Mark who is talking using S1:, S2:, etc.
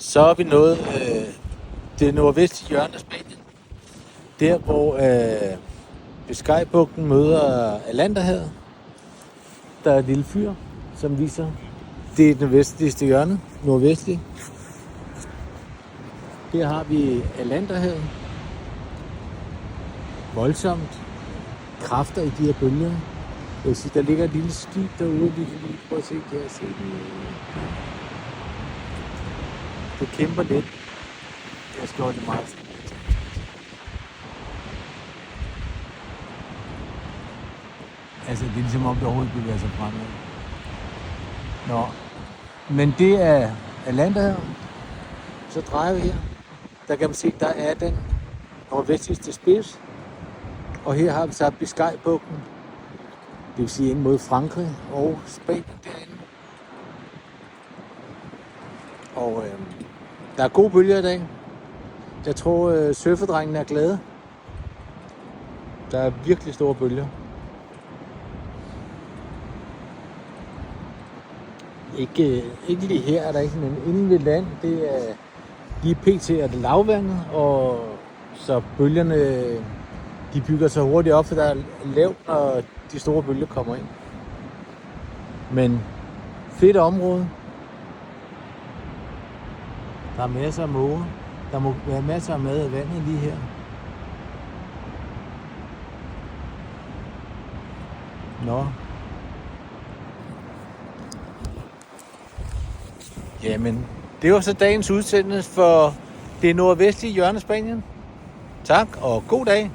S1: Så er vi nået det nordvestlige hjørne af Spanien. Der hvor Biscay-bugten møder Atlanterhavet. Der er et lille fyr, som viser, det er den vestligste hjørne, nordvestlige. Her har vi Atlanterhavet. Voldsomt kræfter i de her bølger. Jeg vil sige, der ligger et lille skib derude, vi kan lige prøve at se, kan jeg se det. Det kæmper lidt. Jeg skal holde det meget stille. Altså, det er ligesom om, det overhovedet bevæger sig fremad. Nå, men det er Atlanterhavet. Så drejer vi her. Der kan man se, der er den nordvestligste spids. Og her har vi så Biscay-bugten. Det vil sige ind mod Frankrig og Spanien derinde. Og der er gode bølger i dag. Jeg tror, surferdrengene er glade. Der er virkelig store bølger. Ikke lige her er der ikke, men inde ved land, det er lige pt. Er det lavvandet, og så bølgerne, de bygger sig hurtigt op, for der er lavt, når de store bølger kommer ind. Men fedt område. Der er masser af måger. Der må være masser af mad i vandet lige her. Nå. Jamen, det var så dagens udsendelse for det nordvestlige hjørne af Spanien. Tak, og god dag.